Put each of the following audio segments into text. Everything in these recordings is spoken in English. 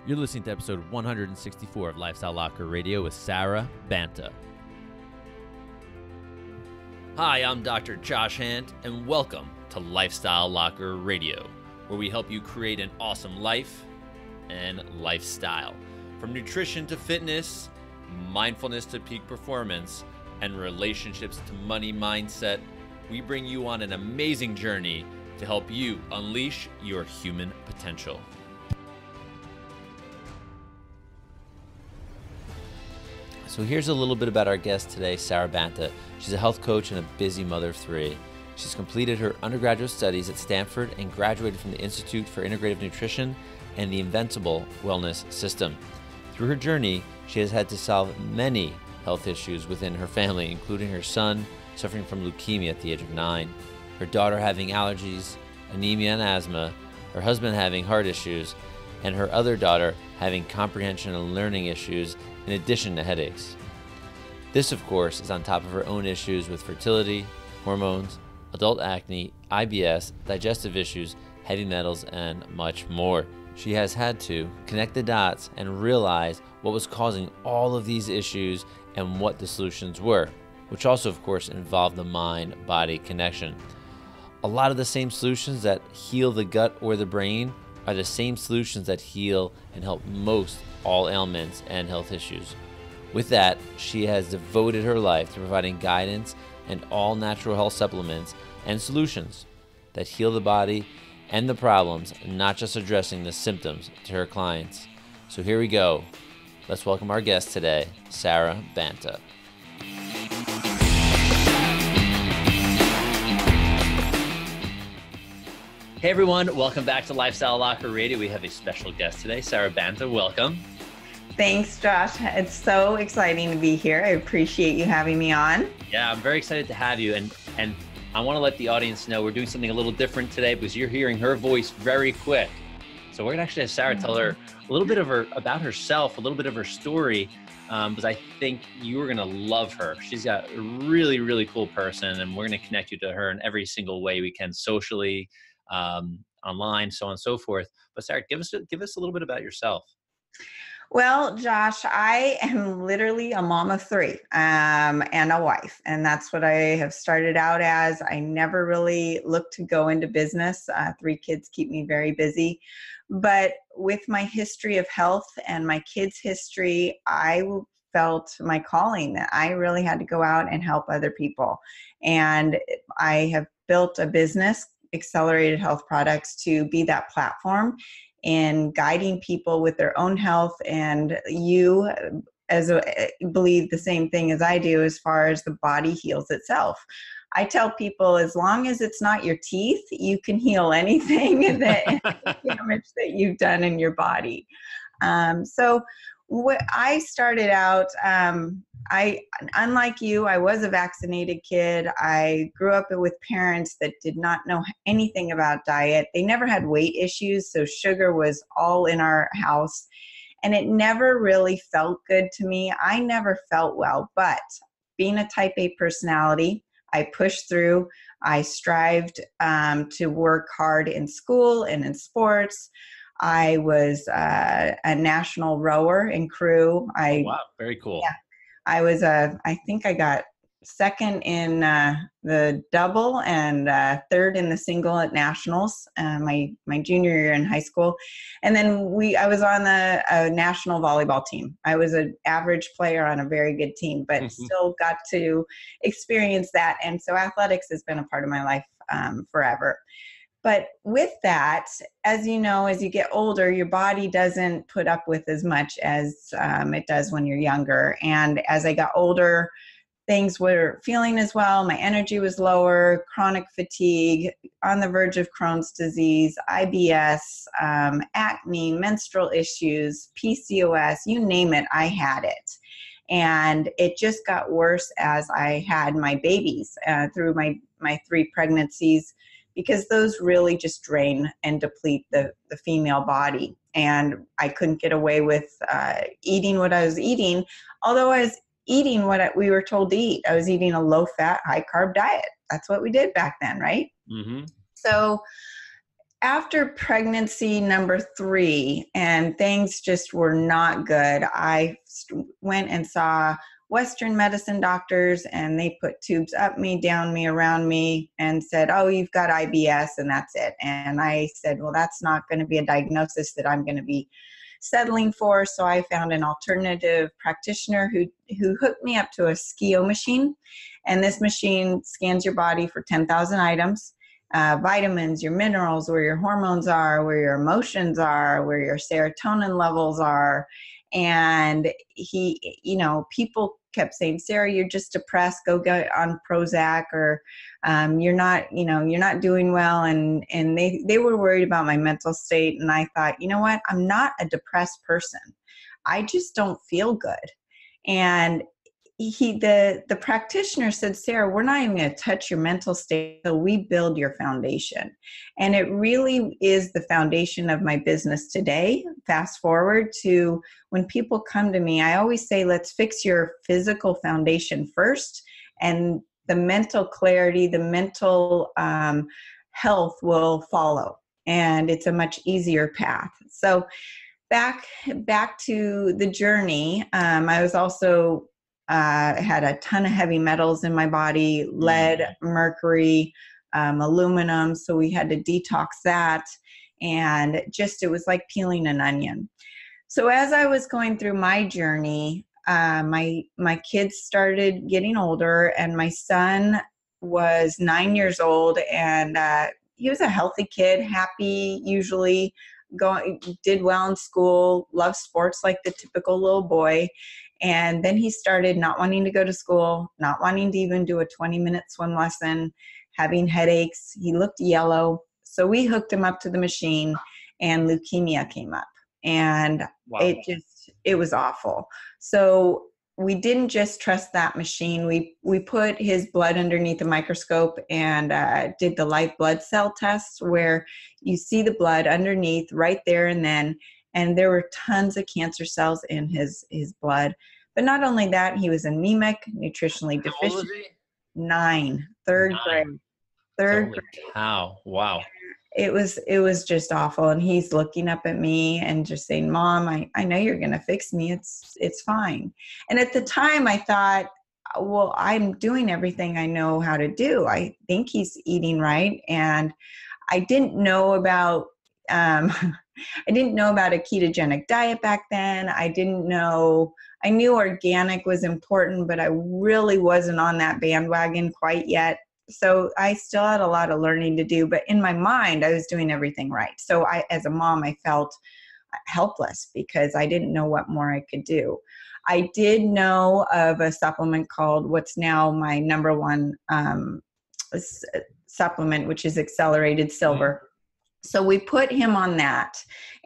You're listening to episode 164 of Lifestyle Locker Radio with Sara, Banta. Hi, I'm Dr. Josh Hand, and welcome to Lifestyle Locker Radio, where we help you create an awesome life and lifestyle. From nutrition to fitness, mindfulness to peak performance, and relationships to money mindset, we bring you on an amazing journey to help you unleash your human potential. So here's a little bit about our guest today, Sara Banta. She's a health coach and a busy mother of three. She's completed her undergraduate studies at Stanford and graduated from the Institute for Integrative Nutrition and the Invincible wellness system. Through her journey, she has had to solve many health issues within her family, including her son suffering from leukemia at the age of 9, her daughter having allergies, anemia and asthma, her husband having heart issues, and her other daughter having comprehension and learning issues in addition to headaches. This, of course, is on top of her own issues with fertility, hormones, adult acne, IBS, digestive issues, heavy metals, and much more. She has had to connect the dots and realize what was causing all of these issues and what the solutions were, which also, of course, involved the mind-body connection. A lot of the same solutions that heal the gut or the brain are the same solutions that heal and help most all ailments and health issues. With that, she has devoted her life to providing guidance and all natural health supplements and solutions that heal the body and the problems, not just addressing the symptoms to her clients. So here we go. Let's welcome our guest today, Sara Banta. Hey everyone, welcome back to Lifestyle Locker Radio. We have a special guest today, Sara Banta. Welcome. Thanks, Josh. It's so exciting to be here. I appreciate you having me on. Yeah, I'm very excited to have you. And I want to let the audience know we're doing something a little different today because you're hearing her voice very quick. So we're going to actually have Sara tell her a little bit about herself, a little bit of her story, because I think you are going to love her. She's got a really, really cool person, and we're going to connect you to her in every single way we can, socially, online, so on and so forth. But Sara, give us a little bit about yourself. Well, Josh, I am literally a mom of three and a wife, and that's what I have started out as. I never really looked to go into business. 3 kids keep me very busy. But with my history of health and my kids' history, I felt my calling that I really had to go out and help other people. And I have built a business, Accelerated Health Products, to be that platform in guiding people with their own health. And you believe the same thing as I do as far as the body heals itself. I tell people, as long as it's not your teeth, you can heal anything that damage that you've done in your body. So what I started out, unlike you, I was a vaccinated kid. I grew up with parents that did not know anything about diet. They never had weight issues, so sugar was all in our house. And it never really felt good to me. I never felt well, but being a type A personality, I pushed through. I strived to work hard in school and in sports. I was a national rower and crew. Wow, very cool. Yeah, I was I think I got second in the double and third in the single at nationals my junior year in high school. And then I was on the national volleyball team. I was an average player on a very good team, but still got to experience that. And so athletics has been a part of my life forever. But with that, as you know, as you get older, your body doesn't put up with as much as it does when you're younger. And as I got older, things were feeling as well. My energy was lower, chronic fatigue, on the verge of Crohn's disease, IBS, acne, menstrual issues, PCOS, you name it, I had it. And it just got worse as I had my babies through my 3 pregnancies, because those really just drain and deplete the female body. And I couldn't get away with eating what I was eating, although I was eating what we were told to eat. I was eating a low-fat, high-carb diet. That's what we did back then, right? Mm-hmm. So after pregnancy number 3, and things just were not good, I went and saw Western medicine doctors, and they put tubes up me, down me, around me, and said, oh, you've got IBS, and that's it. And I said, well, that's not going to be a diagnosis that I'm going to be settling for. So I found an alternative practitioner who hooked me up to a SCIO machine. And this machine scans your body for 10,000 items. Vitamins, your minerals, where your hormones are, where your emotions are, where your serotonin levels are. And people kept saying, Sara, you're just depressed, go get on Prozac, or you're not doing well. And they were worried about my mental state. And I thought, you know what, I'm not a depressed person. I just don't feel good. And the practitioner said, Sara, we're not even going to touch your mental state until we build your foundation. And it really is the foundation of my business today. Fast forward to when people come to me, I always say, let's fix your physical foundation first, and the mental clarity, the mental health will follow. And it's a much easier path. So back to the journey, I was also had a ton of heavy metals in my body, lead, mercury, aluminum. So we had to detox that. And it was like peeling an onion. So as I was going through my journey, my kids started getting older, and my son was 9 years old, and he was a healthy kid, happy, usually did well in school, loved sports like the typical little boy. And then he started not wanting to go to school, not wanting to even do a 20-minute swim lesson, having headaches. He looked yellow. So we hooked him up to the machine, and leukemia came up. And wow. It was awful. So we didn't just trust that machine. We put his blood underneath a microscope and did the live blood cell test, where you see the blood underneath right there and then. And there were tons of cancer cells in his blood. But not only that, he was anemic, nutritionally deficient. How old was he? 9, third grade. Third grade. How? Wow. It was just awful. And he's looking up at me and just saying, Mom, I know you're going to fix me. It's fine. And at the time I thought, well, I'm doing everything I know how to do. I think he's eating right. And I didn't know about a ketogenic diet back then. I knew organic was important, but I really wasn't on that bandwagon quite yet. So I still had a lot of learning to do, but in my mind, I was doing everything right. So as a mom, I felt helpless because I didn't know what more I could do. I did know of a supplement called what's now my number one supplement, which is accelerated silver. So we put him on that,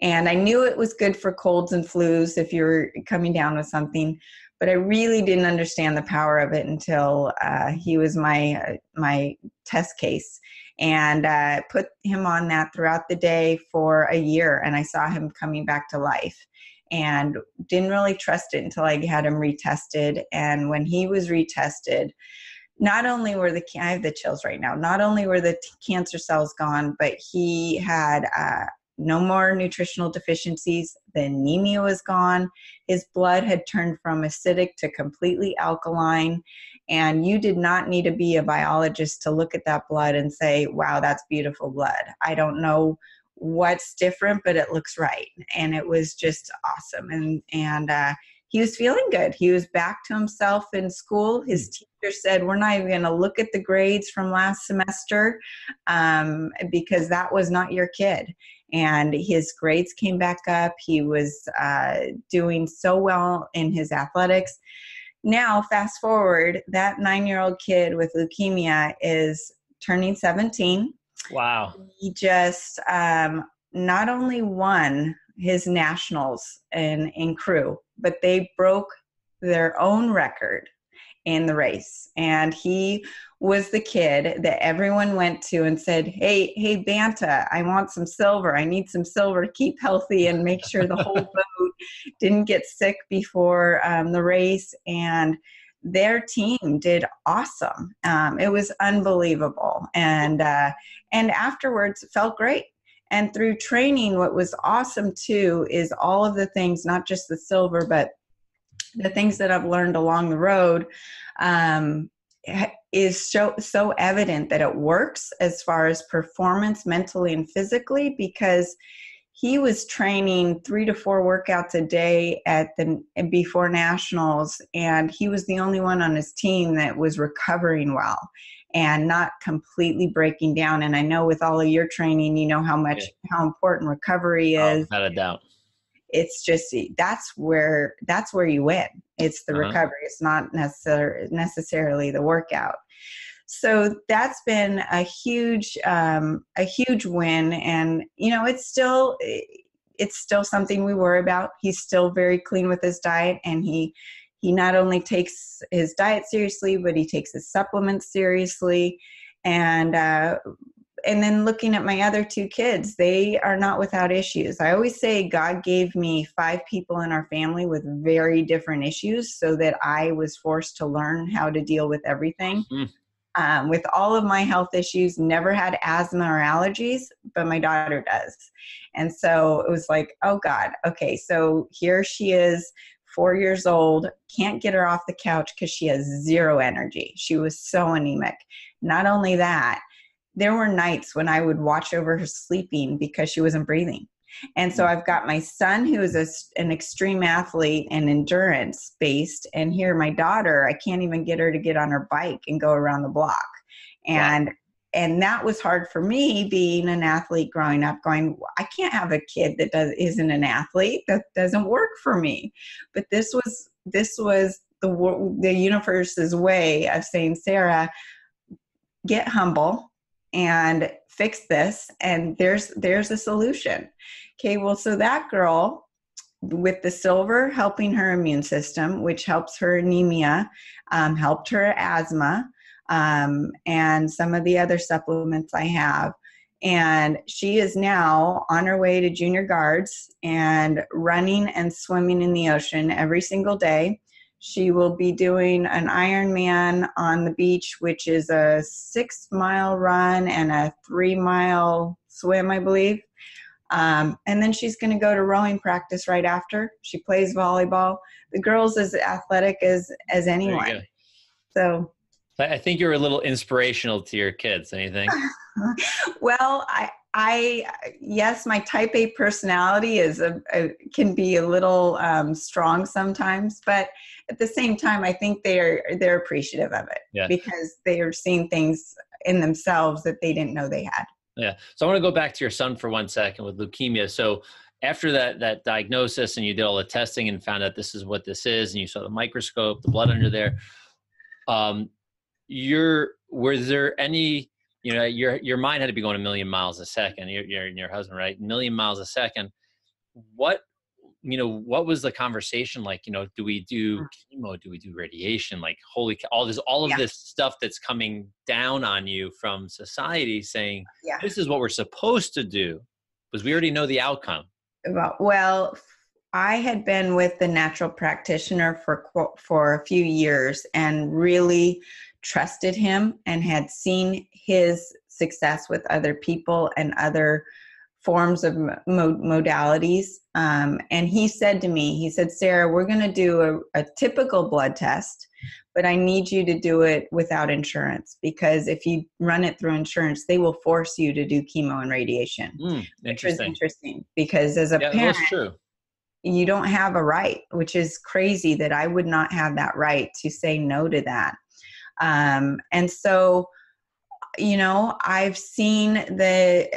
and I knew it was good for colds and flus if you're coming down with something, but I really didn't understand the power of it until he was my test case, and put him on that throughout the day for a year, and I saw him coming back to life, and didn't really trust it until I had him retested. And when he was retested, not only were I have the chills right now, not only were the cancer cells gone, but he had no more nutritional deficiencies. The anemia was gone. His blood had turned from acidic to completely alkaline. And you did not need to be a biologist to look at that blood and say, wow, that's beautiful blood. I don't know what's different, but it looks right. And it was just awesome. And he was feeling good. He was back to himself in school. His teacher said, we're not even going to look at the grades from last semester because that was not your kid. And his grades came back up. He was doing so well in his athletics. Now, fast forward, that 9-year-old kid with leukemia is turning 17. Wow. He just not only won his nationals in crew, but they broke their own record in the race. And he was the kid that everyone went to and said, hey, Banta, I want some silver. I need some silver to keep healthy and make sure the whole boat didn't get sick before the race. And their team did awesome. It was unbelievable. And afterwards it felt great. And through training, what was awesome too is all of the things, not just the silver, but the things that I've learned along the road, is so evident that it works as far as performance mentally and physically, because he was training 3 to 4 workouts a day before nationals, and he was the only one on his team that was recovering well and not completely breaking down. And I know with all of your training, you know how important recovery is. Without a doubt. It's just, that's where you win. It's the recovery. It's not necessarily the workout. So that's been a huge win. And, you know, it's still something we worry about. He's still very clean with his diet, and he not only takes his diet seriously, but he takes his supplements seriously. And then looking at my other 2 kids, they are not without issues. I always say God gave me 5 people in our family with very different issues, so that I was forced to learn how to deal with everything. With all of my health issues, never had asthma or allergies, but my daughter does. And so it was like, oh God, okay, so here she is, 4 years old, can't get her off the couch because she has 0 energy. She was so anemic. Not only that, there were nights when I would watch over her sleeping because she wasn't breathing. And so I've got my son, who is an extreme athlete and endurance based. And here my daughter, I can't even get her to get on her bike and go around the block. And that was hard for me, being an athlete growing up, going, I can't have a kid that isn't an athlete. That doesn't work for me. But this was the universe's way of saying, Sara, get humble and fix this, and there's a solution. Okay, well, so that girl with the silver helping her immune system, which helps her anemia, helped her asthma, and some of the other supplements I have. And she is now on her way to junior guards and running and swimming in the ocean every single day. She will be doing an Ironman on the beach, which is a 6-mile run and a 3-mile swim, I believe. And then she's going to go to rowing practice right after. She plays volleyball. The girl's as athletic as anyone. So I think you're a little inspirational to your kids. Anything? Well, yes, my type A personality can be a little strong sometimes, but at the same time, I think they're appreciative of it because they are seeing things in themselves that they didn't know they had. Yeah. So I want to go back to your son for 1 second with leukemia. So after that diagnosis, and you did all the testing and found out this is what this is, and you saw the microscope, the blood under there, was there any, you know, your mind had to be going 1,000,000 miles a second. Your husband, right? 1,000,000 miles a second. What was the conversation like? You know, do we do chemo? Do we do radiation? Like, holy cow, all of this stuff that's coming down on you from society saying, this is what we're supposed to do, because we already know the outcome. Well, I had been with the natural practitioner for a few years and really trusted him and had seen his success with other people and other forms of modalities. And he said to me, Sara, we're going to do a typical blood test, but I need you to do it without insurance, because if you run it through insurance, they will force you to do chemo and radiation. Which was interesting, because as a parent, that's true. You don't have a right, which is crazy that I would not have that right to say no to that. And so, you know, I've seen the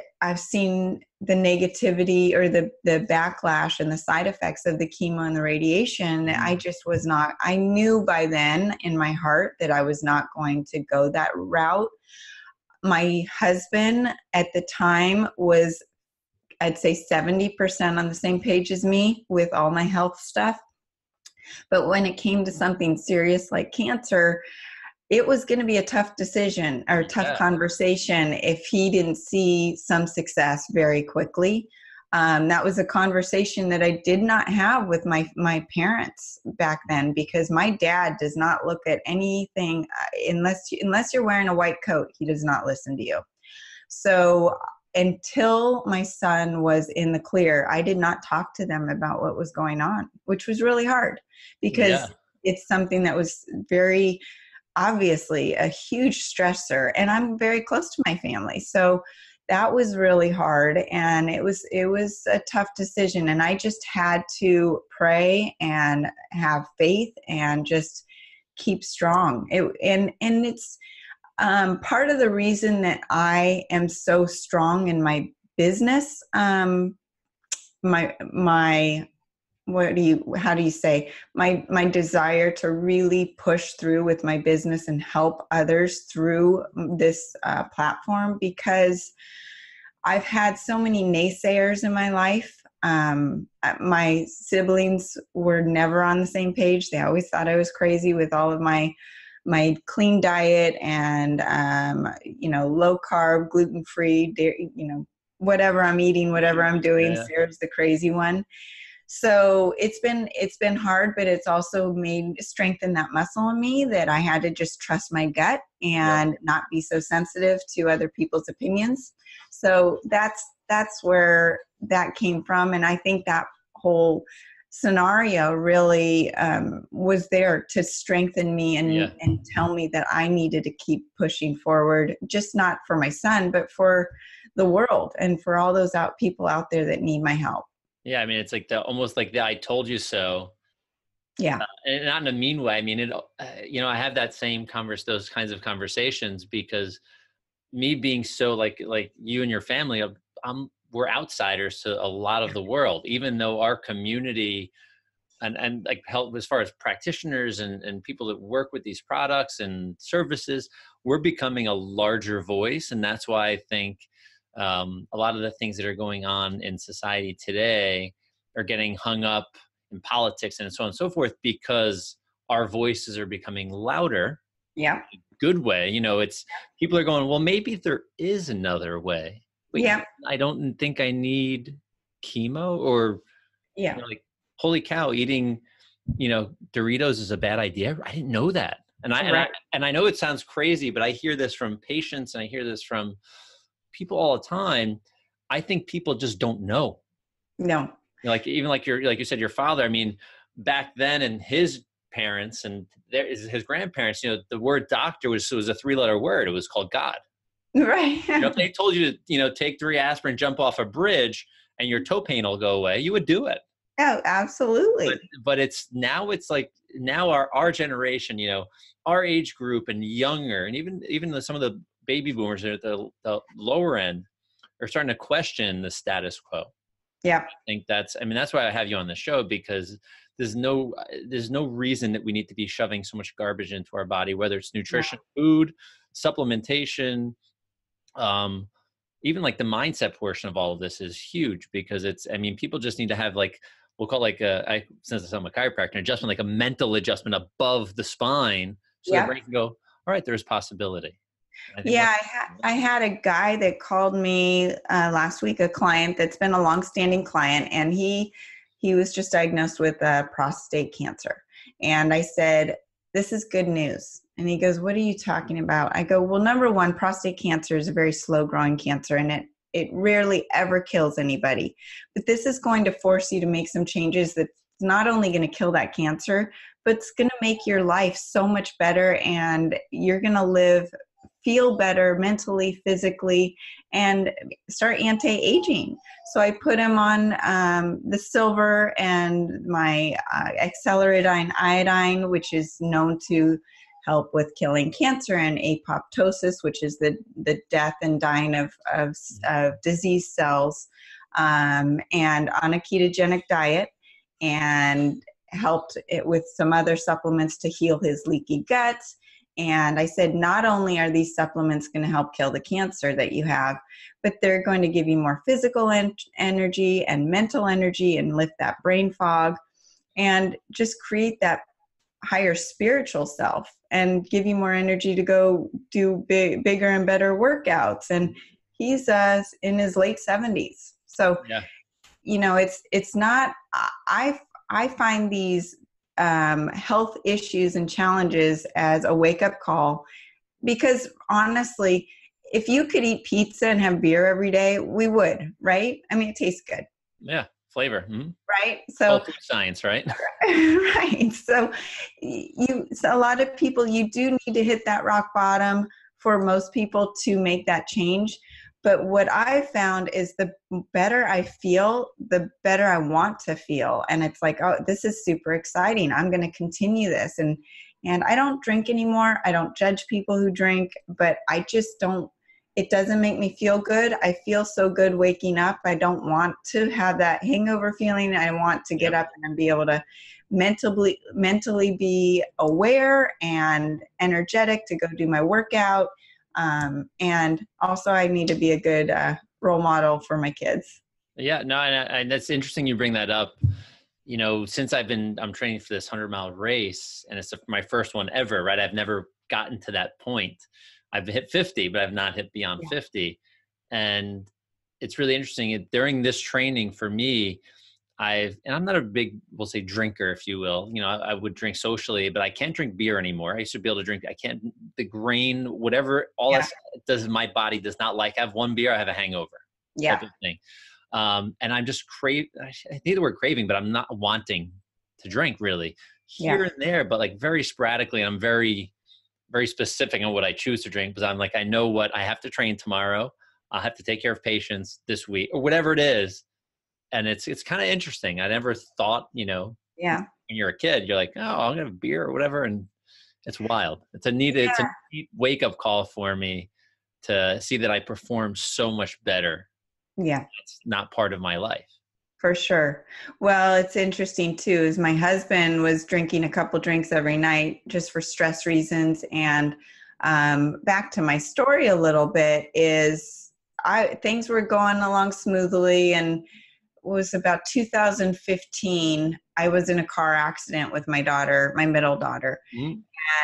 negativity or the backlash and the side effects of the chemo and the radiation. I knew by then in my heart that I was not going to go that route. My husband at the time was, I'd say 70% on the same page as me with all my health stuff. But when it came to something serious like cancer, it was going to be a tough decision or a tough conversation if he didn't see some success very quickly. That was a conversation that I did not have with my parents back then, because my dad does not look at anything unless you're wearing a white coat. He does not listen to you. So until my son was in the clear, I did not talk to them about what was going on, which was really hard because it's something that was very obviously a huge stressor, and I'm very close to my family. So that was really hard, and it was a tough decision, and I just had to pray and have faith and just keep strong. And it's part of the reason that I am so strong in my business. My how do you say, my desire to really push through with my business and help others through this platform, because I've had so many naysayers in my life. My siblings were never on the same page. They always thought I was crazy with all of my clean diet and low carb, gluten free, whatever I'm eating, whatever I'm doing. Sarah's the crazy one. So it's been hard, but it's also strengthened that muscle in me that I had to just trust my gut and not be so sensitive to other people's opinions. So that's where that came from. And I think that whole scenario really was there to strengthen me and tell me that I needed to keep pushing forward, just not for my son, but for the world and for all those people out there that need my help. Yeah, I mean, it's like almost like the "I told you so." Yeah, and not in a mean way. I mean, I have that same those kinds of conversations because me being so like you and your family, we're outsiders to a lot of the world, even though our community and like help as far as practitioners and people that work with these products and services, we're becoming a larger voice, and that's why I think. A lot of the things that are going on in society today are getting hung up in politics and so on and so forth because our voices are becoming louder. Yeah. In a good way. It's people are going, well, maybe there is another way. Wait, I don't think I need chemo or like, holy cow, eating, Doritos is a bad idea. I didn't know that. And I know it sounds crazy, but I hear this from patients and I hear this from people all the time. I think people just don't know. No. Like even like you said, your father, I mean, back then and his parents and his grandparents, the word doctor was a 3-letter word. It was called God. Right. If they told you to, take 3 aspirin, jump off a bridge and your toe pain will go away, you would do it. Oh, absolutely. But it's like now our generation, our age group and younger, and even some of the baby boomers at the lower end are starting to question the status quo. Yeah. I think that's why I have you on the show, because there's no reason that we need to be shoving so much garbage into our body, whether it's nutrition, food, supplementation, even like the mindset portion of all of this is huge, because people just need to have we'll call since I'm a chiropractor, adjustment, like a mental adjustment above the spine so the brain can go, all right, there's possibility. I had a guy that called me last week, a client that's been a longstanding client, and he was just diagnosed with prostate cancer. And I said, this is good news. And he goes, what are you talking about? I go, well, number one, prostate cancer is a very slow growing cancer, and it rarely ever kills anybody. But this is going to force you to make some changes that's not only going to kill that cancer, but it's going to make your life so much better, and you're going to feel better mentally, physically, and start anti-aging. So I put him on the silver and my accelerated iodine, which is known to help with killing cancer, and apoptosis, which is the death and dying of disease cells, and on a ketogenic diet, and helped it with some other supplements to heal his leaky gut. And I said, not only are these supplements going to help kill the cancer that you have, but they're going to give you more physical energy and mental energy and lift that brain fog and just create that higher spiritual self and give you more energy to go do bigger and better workouts. And he's in his late 70s. So, it's not, I find these health issues and challenges as a wake-up call, because honestly, if you could eat pizza and have beer every day, we would, right? I mean, it tastes good. Yeah. Flavor. Mm-hmm. Right. So, Whole food science, right? right. So so a lot of people, you do need to hit that rock bottom for most people to make that change. But what I found is the better I feel, the better I want to feel. And it's like, oh, this is super exciting. I'm going to continue this. And I don't drink anymore. I don't judge people who drink, but I just don't, it doesn't make me feel good. I feel so good waking up. I don't want to have that hangover feeling. I want to get up and be able to mentally be aware and energetic to go do my workout. And also I need to be a good role model for my kids. Yeah, no, and that's interesting you bring that up. You know, since I'm training for this 100-mile race, and it's my first one ever, right? I've never gotten to that point. I've hit 50, but I've not hit beyond 50. And it's really interesting. During this training for me, and I'm not a big, we'll say, drinker, if you will. You know, I would drink socially, but I can't drink beer anymore. I used to be able to drink. I can't, the grain, whatever, all that does, my body does not like. I have one beer, I have a hangover. Yeah. Type of thing. And I'm just I hate the word craving, but I'm not wanting to drink really here and there, but like very sporadically. And I'm very, very specific on what I choose to drink, because I'm like, I know what I have to train tomorrow. I'll have to take care of patients this week or whatever it is. And it's kind of interesting. I never thought, you know, when you're a kid, you're like, oh, I'm gonna have beer or whatever. And it's wild. It's a neat wake up call for me to see that I perform so much better. Yeah. It's not part of my life. For sure. Well, it's interesting too, is my husband was drinking a couple drinks every night just for stress reasons. And back to my story a little bit is things were going along smoothly, and it was about 2015. I was in a car accident with my daughter, my middle daughter,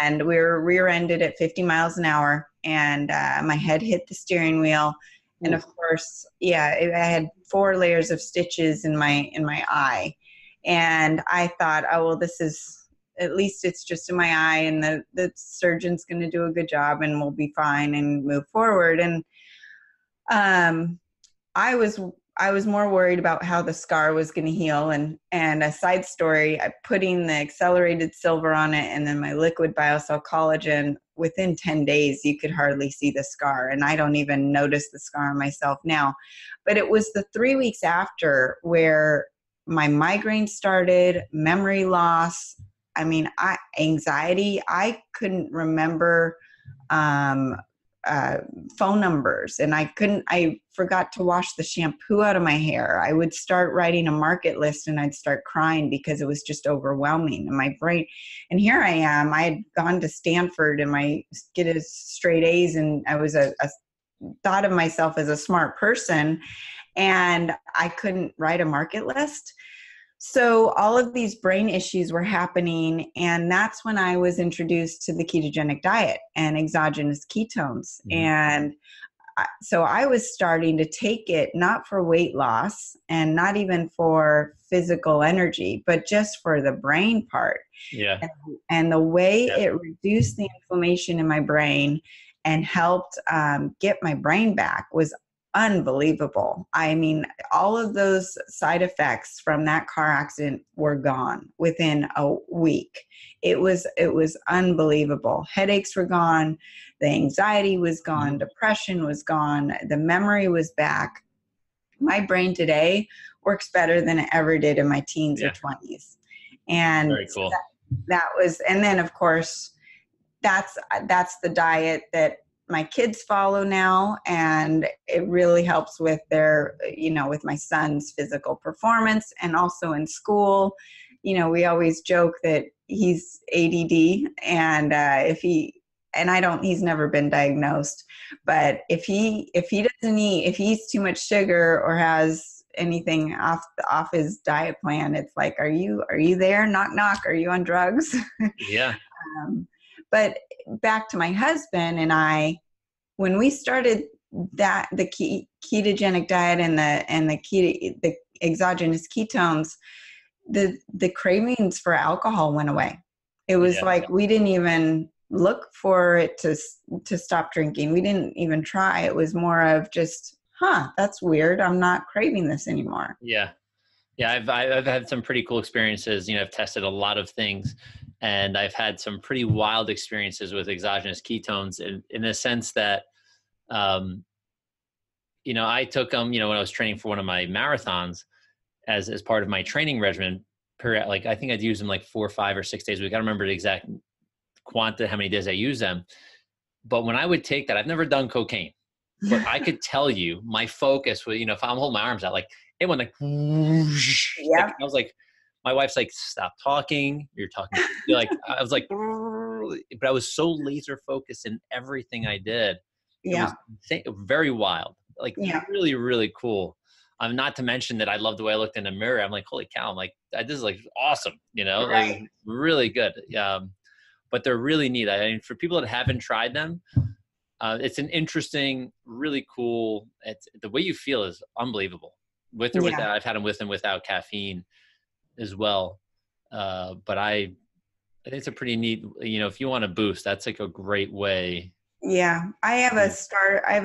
and we were rear-ended at 50 miles an hour, and my head hit the steering wheel. And of course, I had 4 layers of stitches in my eye. And I thought, oh, well, this is, at least it's just in my eye, and the surgeon's going to do a good job and we'll be fine and move forward. And I was more worried about how the scar was going to heal. And a side story, I putting the accelerated silver on it and then my liquid biocell collagen, within 10 days, you could hardly see the scar. And I don't even notice the scar myself now. But it was the 3 weeks after where my migraine started, memory loss. I mean, anxiety. I couldn't remember phone numbers, and I forgot to wash the shampoo out of my hair. I would start writing a market list and I'd start crying because it was just overwhelming in my brain. And here I am, I had gone to Stanford and get a straight A's, and I was thought of myself as a smart person, and I couldn't write a market list. So all of these brain issues were happening, and that's when I was introduced to the ketogenic diet and exogenous ketones. And so I was starting to take it not for weight loss and not even for physical energy, but just for the brain part. Yeah. And the way it reduced the inflammation in my brain and helped get my brain back was unbelievable. I mean, all of those side effects from that car accident were gone within a week. It was unbelievable. Headaches were gone. The anxiety was gone. Depression was gone. The memory was back. My brain today works better than it ever did in my teens or 20s. And very cool. That was, and then of course, that's the diet that my kids follow now, and it really helps with their, with my son's physical performance, and also in school. We always joke that he's ADD, and he's never been diagnosed, but if he doesn't eat, if he eats too much sugar or has anything off his diet plan, it's like, are you there? Knock, knock. Are you on drugs? Yeah. But back to my husband and I, when we started the ketogenic diet and the exogenous ketones, the cravings for alcohol went away. It was like we didn't even look for it to stop drinking. We didn't even try. It was more of just, that's weird. I'm not craving this anymore. Yeah. Yeah. I've had some pretty cool experiences. I've tested a lot of things, and I've had some pretty wild experiences with exogenous ketones in the sense that, I took them, when I was training for one of my marathons as part of my training regimen. Like, I think I'd use them like 4 or 5 or 6 days a week. I don't remember the exact quantity, how many days I use them. But when I would take that, I've never done cocaine, but I could tell you my focus was, if I'm holding my arms out, like it went like, whoosh, Yeah. like, I was like, my wife's like, stop talking. You're talking. Like, I was like, but I was so laser focused in everything I did. It was very wild, like really, really cool. Not to mention that I love the way I looked in the mirror. I'm like, holy cow. I'm like, this is like awesome. Right. Like, really good. But they're really neat. I mean, for people that haven't tried them, it's an interesting, really cool. The way you feel is unbelievable. With or without, I've had them with and without caffeine as well. But I think it's a pretty neat. If you want to boost, that's like a great way. Yeah, I have a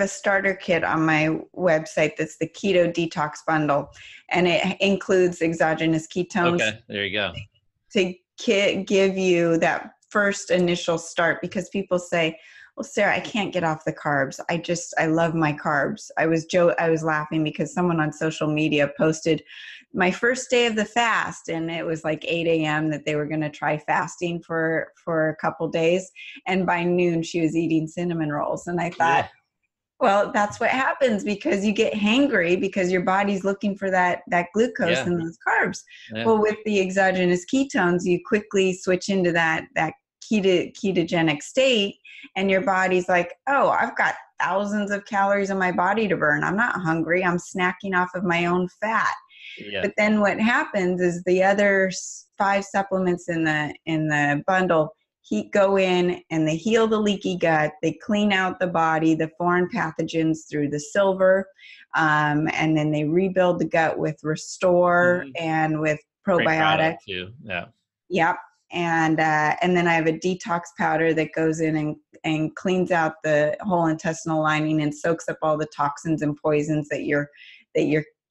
starter kit on my website that's the Keto Detox Bundle, and it includes exogenous ketones. Okay, there you go. To give you that first initial start, because people say, well, Sarah, I can't get off the carbs. I love my carbs. I was laughing because someone on social media posted my first day of the fast, and it was like 8 a.m. that they were going to try fasting for a couple days. And by noon she was eating cinnamon rolls. And I thought, well, that's what happens because you get hangry because your body's looking for that glucose and those carbs. Well, with the exogenous ketones, you quickly switch into that ketogenic state, and your body's like, oh, I've got thousands of calories in my body to burn. I'm not hungry. I'm snacking off of my own fat. But then what happens is the other 5 supplements in the bundle go in and they heal the leaky gut. They clean out the body, the foreign pathogens through the silver, and then they rebuild the gut with Restore and with probiotic. Too. Yeah. Yep. And then I have a detox powder that goes in and cleans out the whole intestinal lining and soaks up all the toxins and poisons that you're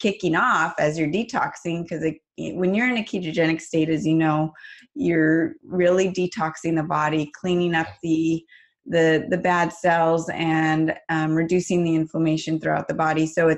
kicking off as you're detoxing. Because when you're in a ketogenic state, as you know, you're really detoxing the body, cleaning up the bad cells, and reducing the inflammation throughout the body. So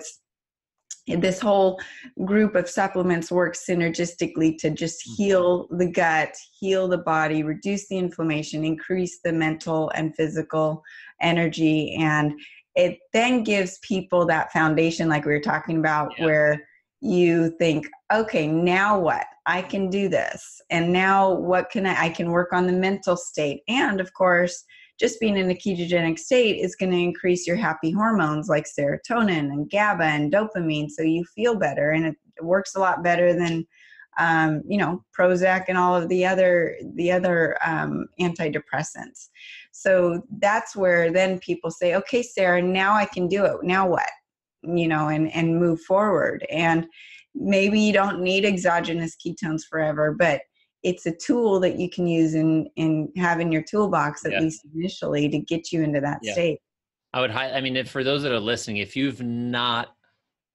this whole group of supplements works synergistically to just heal the gut, heal the body, reduce the inflammation, increase the mental and physical energy. And it then gives people that foundation, like we were talking about, where you think, okay, now what? I can do this. And now what can I can work on the mental state. And of course, just being in a ketogenic state is going to increase your happy hormones like serotonin and GABA and dopamine. So you feel better, and it works a lot better than, Prozac and all of the other antidepressants. So that's where then people say, okay, Sarah, now I can do it. Now what? And move forward. And maybe you don't need exogenous ketones forever, but it's a tool that you can use and have in your toolbox, at least initially, to get you into that state. I would for those that are listening, if you've not,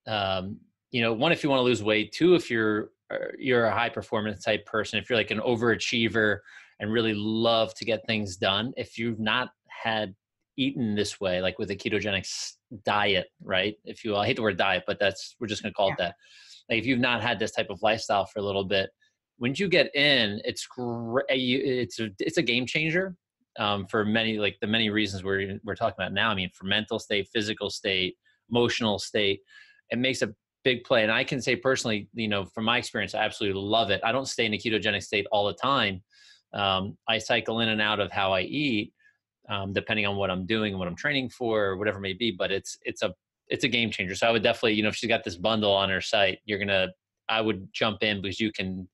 one, if you want to lose weight, 2, if you're a high performance type person, if you're like an overachiever and really love to get things done, if you've not had eaten this way, like with a ketogenic diet, right? I hate the word diet, but we're just going to call it that. Like, if you've not had this type of lifestyle for a little bit, when you get in, it's great. It's a game changer for many, like the many reasons we're talking about now. I mean, for mental state, physical state, emotional state, it makes a big play. And I can say personally, from my experience, I absolutely love it. I don't stay in a ketogenic state all the time. I cycle in and out of how I eat, depending on what I'm doing and what I'm training for, or whatever it may be. But it's a game changer. So I would definitely, if she's got this bundle on her site, I would jump in, because you can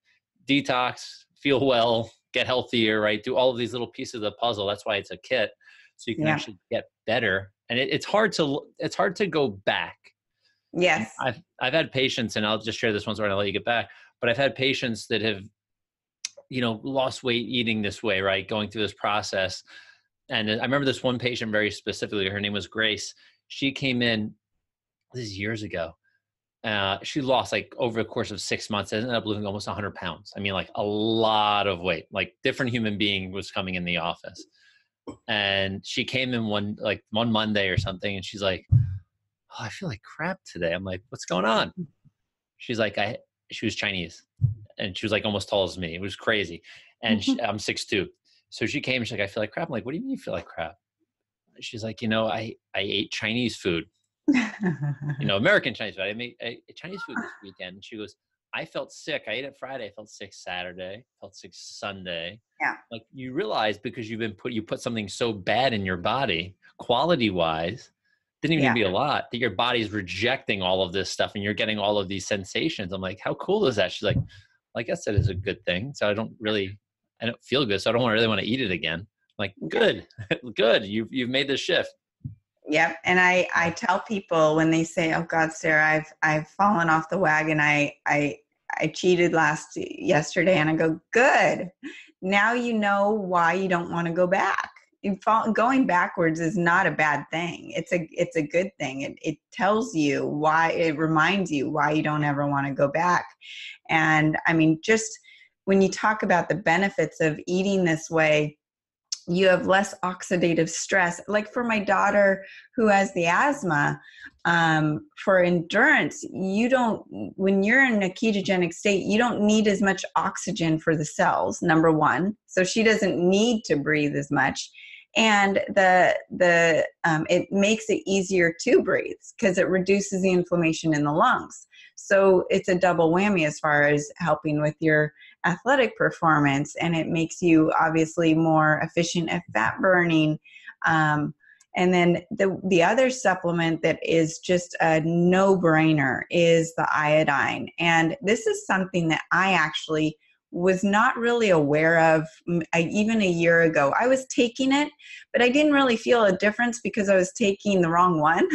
detox, feel well, get healthier, right? Do all of these little pieces of the puzzle. That's why it's a kit, so you can actually get better. And it's hard to go back. Yes. I've had patients, and I'll just share this one so I'll let you get back, but I've had patients that have, lost weight eating this way, right? Going through this process. And I remember this one patient very specifically. Her name was Grace. She came in, this is years ago. She lost, like, over the course of 6 months, ended up losing almost 100 pounds. I mean, like, a lot of weight, like different human being was coming in the office. And she came in one Monday or something. And she's like, oh, I feel like crap today. I'm like, what's going on? She's like, she was Chinese, and she was like almost tall as me. It was crazy. And I'm 6'2". So she came, she's like, I feel like crap. I'm like, what do you mean you feel like crap? She's like, I ate Chinese food, American Chinese food. I ate Chinese food this weekend. And she goes, I felt sick. I ate it Friday. I felt sick Saturday. Felt sick Sunday. Yeah. Like, you realize, because you put something so bad in your body, quality wise, didn't even be a lot, that your body's rejecting all of this stuff and you're getting all of these sensations. I'm like, how cool is that? She's like, well, I guess that is a good thing. So I don't feel good. So I don't really want to eat it again. I'm like, good, good. You've made the shift. Yep. And I tell people when they say, oh God, Sarah, I've fallen off the wagon. I cheated yesterday, and I go, good. Now you know why you don't want to go back. Going backwards is not a bad thing. It's a good thing. It tells you why, it reminds you why you don't ever want to go back. And I mean, just when you talk about the benefits of eating this way, you have less oxidative stress. Like for my daughter who has the asthma, for endurance, when you're in a ketogenic state, you don't need as much oxygen for the cells, number one. So she doesn't need to breathe as much. And it makes it easier to breathe because it reduces the inflammation in the lungs. So it's a double whammy as far as helping with your athletic performance, and it makes you obviously more efficient at fat burning. And then the other supplement that is just a no-brainer is the iodine. And this is something that I actually was not really aware of even a year ago. I was taking it, but I didn't really feel a difference because I was taking the wrong one.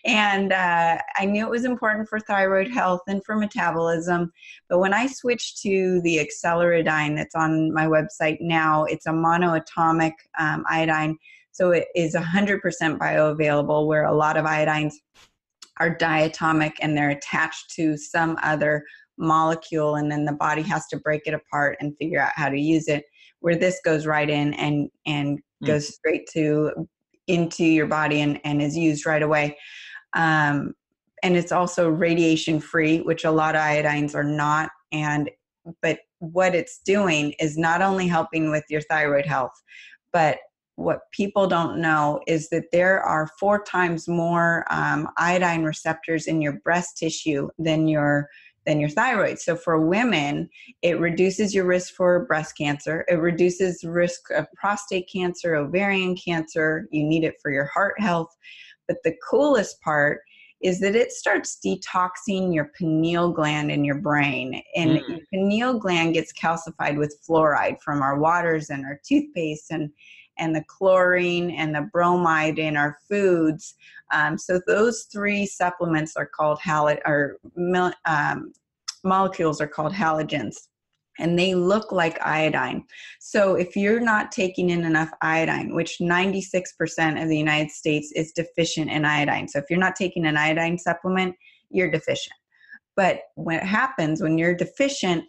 And I knew it was important for thyroid health and for metabolism. But when I switched to the acceleridine that's on my website now, it's a monoatomic iodine. So it is 100% bioavailable, where a lot of iodines are diatomic and they're attached to some other molecule, and then the body has to break it apart and figure out how to use it, where this goes right in and goes straight into your body and is used right away. And it's also radiation free, which a lot of iodines are not. But what it's doing is not only helping with your thyroid health, but what people don't know is that there are 4 times more iodine receptors in your breast tissue than your thyroid. So for women, it reduces your risk for breast cancer. It reduces the risk of prostate cancer, ovarian cancer. You need it for your heart health. But the coolest part is that it starts detoxing your pineal gland in your brain. And your pineal gland gets calcified with fluoride from our waters and our toothpaste and the chlorine and the bromide in our foods. So those 3 supplements are called molecules are called halogens, and they look like iodine. So if you're not taking in enough iodine, which 96% of the United States is deficient in iodine. So if you're not taking an iodine supplement, you're deficient. But what happens when you're deficient,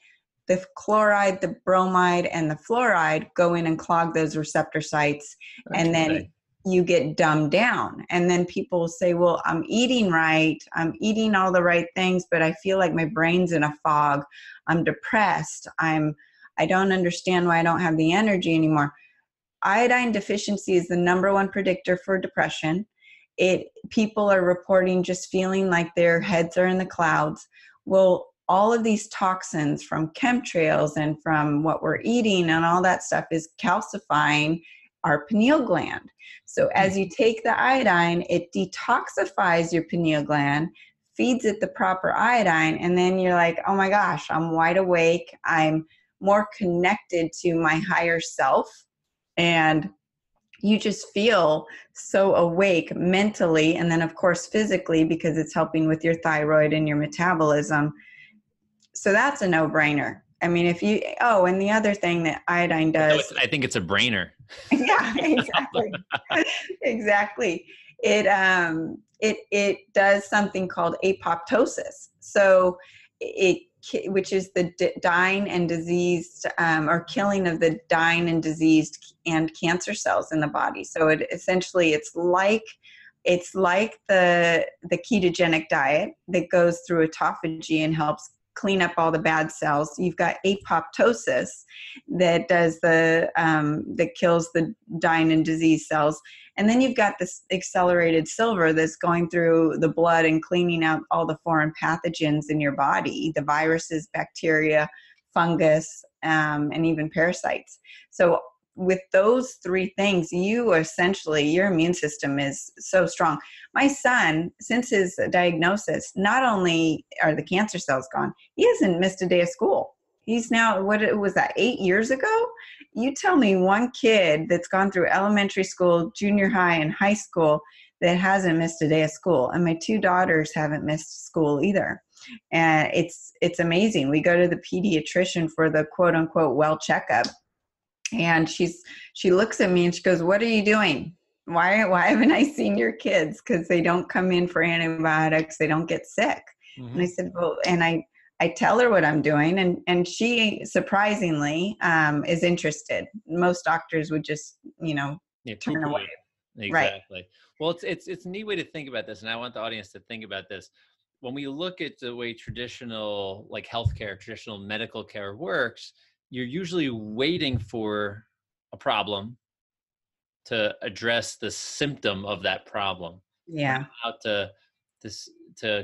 the chloride, the bromide, and the fluoride go in and clog those receptor sites. And then you get dumbed down. And then people say, well, I'm eating right. I'm eating all the right things, but I feel like my brain's in a fog. I'm depressed. I don't understand why I don't have the energy anymore. Iodine deficiency is the number 1 predictor for depression. People are reporting just feeling like their heads are in the clouds. Well, all of these toxins from chemtrails and from what we're eating and all that stuff is calcifying our pineal gland. So as you take the iodine, it detoxifies your pineal gland, feeds it the proper iodine, and then you're like, oh my gosh, I'm wide awake. I'm more connected to my higher self. And you just feel so awake mentally, and then of course physically, because it's helping with your thyroid and your metabolism. So that's a no-brainer. I mean, and the other thing that iodine does. I think it's a brainer. Yeah, exactly. Exactly. It does something called apoptosis. So which is the dying and diseased, or killing of the dying and diseased and cancer cells in the body. So it's like the ketogenic diet that goes through autophagy and helps clean up all the bad cells. You've got apoptosis that does that kills the dying and diseased cells. And then you've got this accelerated silver that's going through the blood and cleaning out all the foreign pathogens in your body, the viruses, bacteria, fungus, and even parasites. So with those three things, your immune system is so strong. My son, since his diagnosis, not only are the cancer cells gone, he hasn't missed a day of school. He's now, what was that, 8 years ago? You tell me one kid that's gone through elementary school, junior high, and high school that hasn't missed a day of school. And my two daughters haven't missed school either. And it's amazing. We go to the pediatrician for the quote unquote well checkup. And she looks at me and she goes, "What are you doing? Why haven't I seen your kids? Because they don't come in for antibiotics. They don't get sick." Mm-hmm. And I said, "Well," and I tell her what I'm doing, and she surprisingly is interested. Most doctors would just, turn away. Exactly. Right. Well, it's a neat way to think about this, and I want the audience to think about this. When we look at the way traditional, like healthcare, traditional medical care works, you're usually waiting for a problem to address the symptom of that problem. Yeah. How to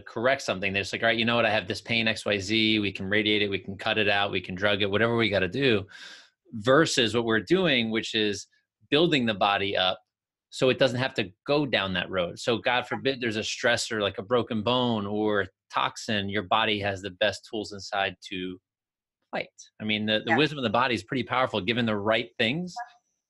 correct something. They're just like, all right, you know what? I have this pain XYZ. We can radiate it. We can cut it out. We can drug it, whatever we got to do, versus what we're doing, which is building the body up so it doesn't have to go down that road. So God forbid there's a stressor like a broken bone or toxin, your body has the best tools inside to fight. I mean, the wisdom of the body is pretty powerful. Given the right things,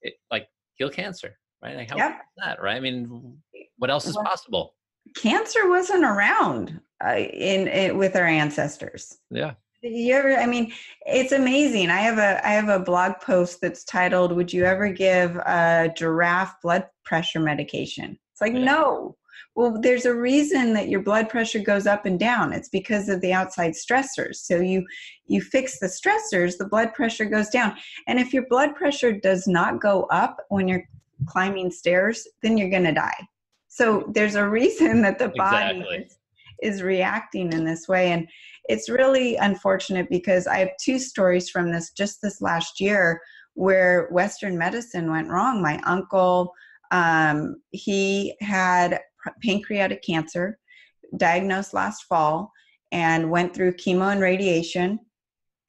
it like heal cancer, right? Like how is that, right? I mean, what else is possible? Cancer wasn't around with our ancestors. Yeah. It's amazing. I have a blog post that's titled, "Would you ever give a giraffe blood pressure medication?" It's like, no. Well, there's a reason that your blood pressure goes up and down. It's because of the outside stressors. So you fix the stressors, the blood pressure goes down. And if your blood pressure does not go up when you're climbing stairs, then you're going to die. So there's a reason that the body is reacting in this way. And it's really unfortunate because I have two stories from this last year where Western medicine went wrong. My uncle, he had pancreatic cancer, diagnosed last fall, and went through chemo and radiation,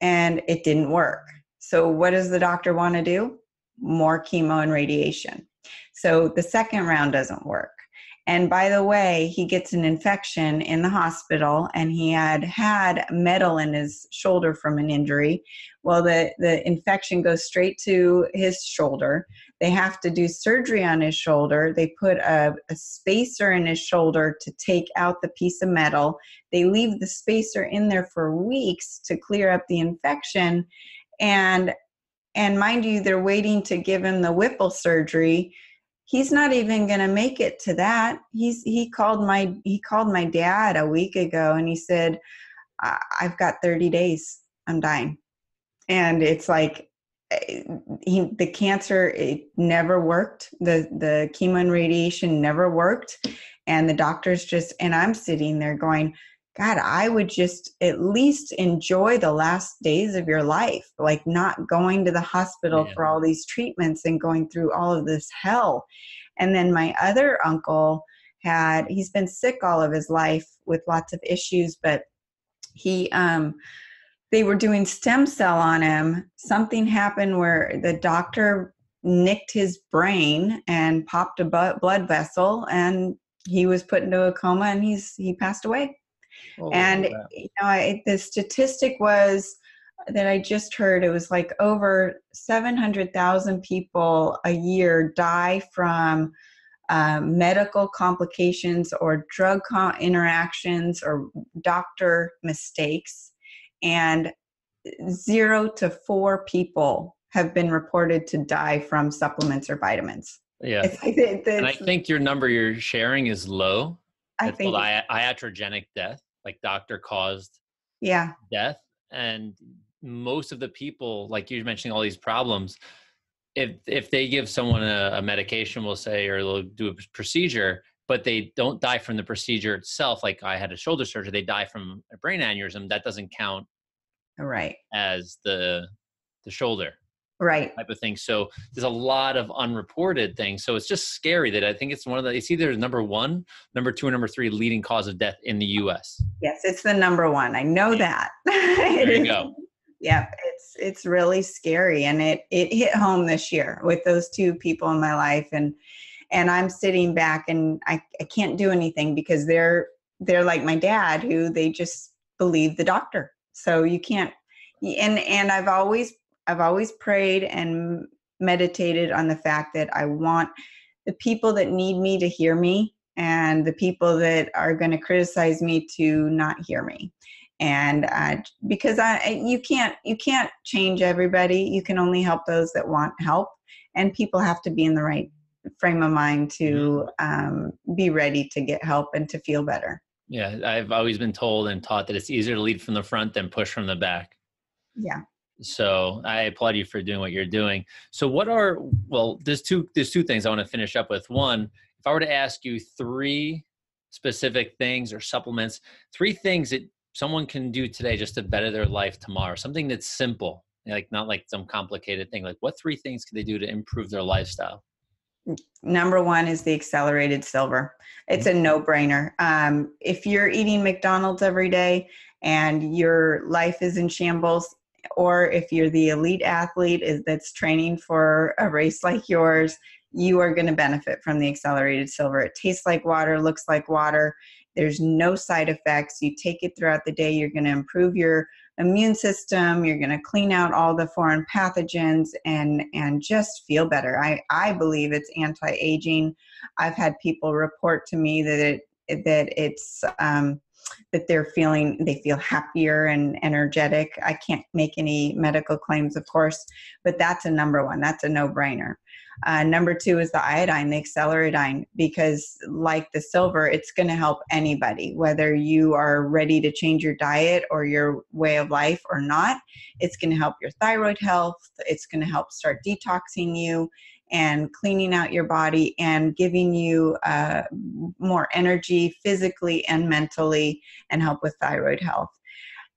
and it didn't work. So what does the doctor want to do? More chemo and radiation. So the second round doesn't work. And by the way, he gets an infection in the hospital, and he had metal in his shoulder from an injury. Well, the infection goes straight to his shoulder. They have to do surgery on his shoulder. They put a spacer in his shoulder to take out the piece of metal. They leave the spacer in there for weeks to clear up the infection. And mind you, they're waiting to give him the Whipple surgery. He's not even going to make it to that. He called my dad a week ago, and he said, "I've got 30 days. I'm dying." And it's like the cancer, it never worked. The chemo and radiation never worked. And the doctors and I'm sitting there going, God, I would just at least enjoy the last days of your life, like not going to the hospital for all these treatments and going through all of this hell. And then my other uncle he's been sick all of his life with lots of issues, but they were doing stem cell on him. Something happened where the doctor nicked his brain and popped a blood vessel, and he was put into a coma, and he passed away. Oh, and the statistic was that I just heard, it was like over 700,000 people a year die from medical complications or drug interactions or doctor mistakes. And 0 to 4 people have been reported to die from supplements or vitamins. Yeah. And I think your number you're sharing is low. It's called iatrogenic death, like doctor-caused death. And most of the people, like you're mentioning all these problems, if they give someone a medication, we'll say, or they'll do a procedure, but they don't die from the procedure itself, like I had a shoulder surgery, they die from a brain aneurysm, that doesn't count as the shoulder type of thing. So there's a lot of unreported things. So it's just scary that I think it's it's either number 1, number 2, or number 3 leading cause of death in the US. Yes, it's the number 1. I know that. There you go. Yeah, it's really scary. And it hit home this year with those 2 people in my life. And I'm sitting back and I can't do anything because they're like my dad, who they just believe the doctor. So you can't, and I've always prayed and meditated on the fact that I want the people that need me to hear me, and the people that are going to criticize me to not hear me. And because you can't change everybody. You can only help those that want help, and people have to be in the right frame of mind to be ready to get help and to feel better. Yeah, I've always been told and taught that it's easier to lead from the front than push from the back. Yeah. So I applaud you for doing what you're doing. So there's two things I want to finish up with. One, if I were to ask you 3 specific things or supplements, 3 things that someone can do today just to better their life tomorrow, something that's simple, like not like some complicated thing, like what 3 things can they do to improve their lifestyle? Number 1 is the accelerated silver. It's a no-brainer. If you're eating McDonald's every day and your life is in shambles, or if you're the elite athlete that's training for a race like yours, you are going to benefit from the accelerated silver. It tastes like water, looks like water. There's no side effects. You take it throughout the day. You're going to improve your immune system. You're going to clean out all the foreign pathogens and just feel better. I believe it's anti-aging. I've had people report to me that it's that they feel happier and energetic. I can't make any medical claims, of course, but that's a number 1. That's a no-brainer. Number 2 is the iodine, the acceleridine, because like the silver, it's going to help anybody, whether you are ready to change your diet or your way of life or not. It's going to help your thyroid health. It's going to help start detoxing you and cleaning out your body and giving you more energy physically and mentally, and help with thyroid health.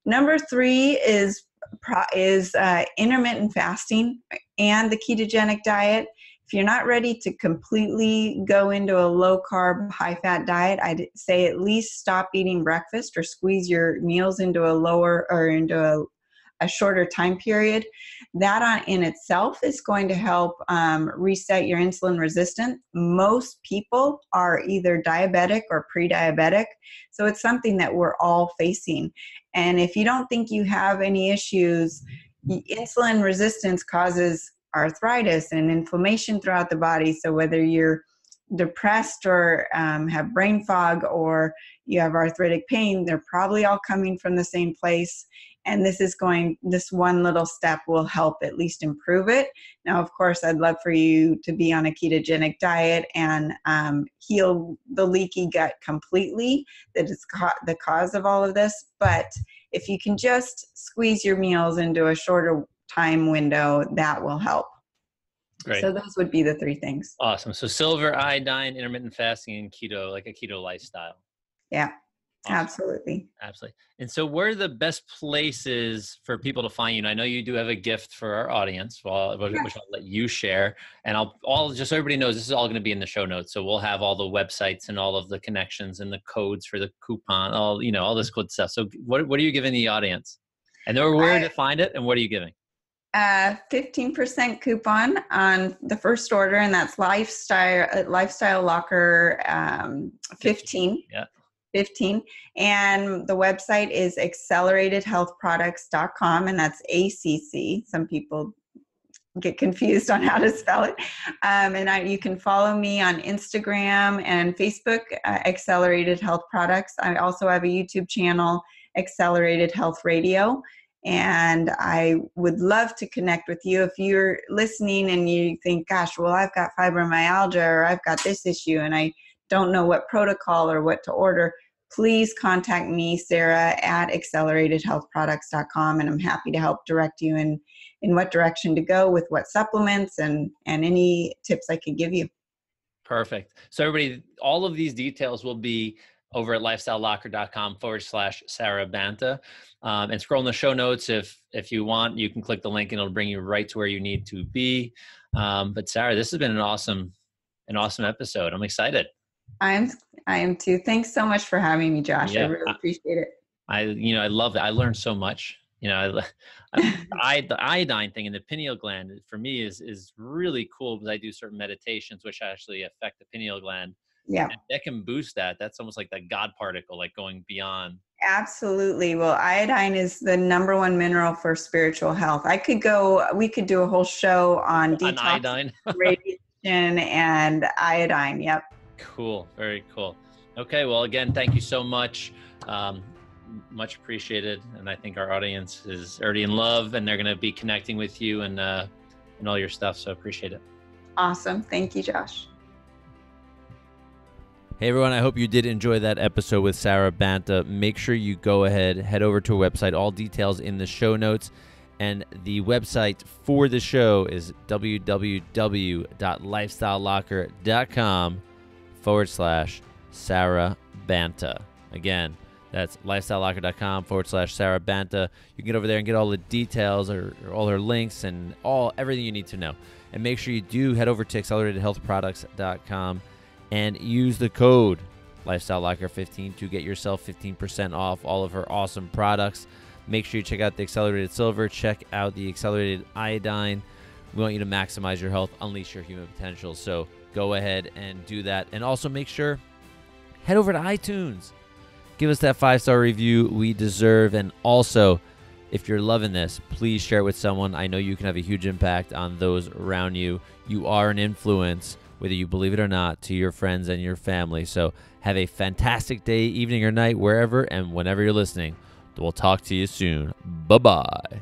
Number 3 is intermittent fasting and the ketogenic diet. If you're not ready to completely go into a low carb, high fat diet, I'd say at least stop eating breakfast or squeeze your meals into a shorter time period. That in itself is going to help reset your insulin resistance. Most people are either diabetic or pre-diabetic, so it's something that we're all facing. And if you don't think you have any issues, insulin resistance causes arthritis and inflammation throughout the body. So whether you're depressed or have brain fog or you have arthritic pain, they're probably all coming from the same place. And this one little step will help at least improve it. Now, of course, I'd love for you to be on a ketogenic diet and heal the leaky gut completely. That is the cause of all of this. But if you can just squeeze your meals into a shorter time window, that will help. Great. So those would be the 3 things. Awesome. So silver, iodine, intermittent fasting, and keto, like a keto lifestyle. Yeah. Awesome. Absolutely. And so where are the best places for people to find you? And I know you do have a gift for our audience, which I'll let you share. And just so everybody knows, this is all going to be in the show notes. So we'll have all the websites and all of the connections and the codes for the coupon, all this good stuff. So what are you giving the audience? And where to find it, and what are you giving? 15% coupon on the first order, and that's lifestyle locker 15. Yeah. 15. And the website is acceleratedhealthproducts.com, and that's ACC. Some people get confused on how to spell it. You can follow me on Instagram and Facebook, Accelerated Health Products. I also have a YouTube channel, Accelerated Health Radio. And I would love to connect with you. If you're listening and you think, gosh, well, I've got fibromyalgia or I've got this issue and I don't know what protocol or what to order, please contact me, Sara, at acceleratedhealthproducts.com, and I'm happy to help direct you in what direction to go with what supplements and any tips I could give you. Perfect. So everybody, all of these details will be over at lifestylelocker.com/Sara Banta. And scroll in the show notes if you want. You can click the link and it'll bring you right to where you need to be. But Sara, this has been an awesome episode. I'm excited. I am too. Thanks so much for having me, Josh. Yeah, I really appreciate it. I love it. I learned so much. The iodine thing in the pineal gland for me is really cool because I do certain meditations which actually affect the pineal gland. Yeah, and that can boost that. That's almost like that God particle, like going beyond. Absolutely. Well, iodine is the number one mineral for spiritual health. We could do a whole show on detox, iodine, radiation, and iodine. Yep. Cool. Very cool. Okay. Well, again, thank you so much. Much appreciated. And I think our audience is already in love and they're going to be connecting with you and all your stuff. So appreciate it. Awesome. Thank you, Josh. Hey everyone, I hope you did enjoy that episode with Sara Banta. Make sure you go ahead, head over to her website, all details in the show notes. And the website for the show is www.lifestylelocker.com/Sara Banta. Again, that's lifestylelocker.com/Sara Banta. You can get over there and get all the details or all her links and everything you need to know. And make sure you do head over to acceleratedhealthproducts.com and use the code LifestyleLocker15 to get yourself 15% off all of her awesome products. Make sure you check out the Accelerated Silver. Check out the Accelerated Iodine. We want you to maximize your health, unleash your human potential. So go ahead and do that. And also make sure, head over to iTunes. Give us that 5-star review we deserve. And also, if you're loving this, please share it with someone. I know you can have a huge impact on those around you. You are an influence, whether you believe it or not, to your friends and your family. So have a fantastic day, evening, or night, wherever and whenever you're listening. We'll talk to you soon. Bye-bye.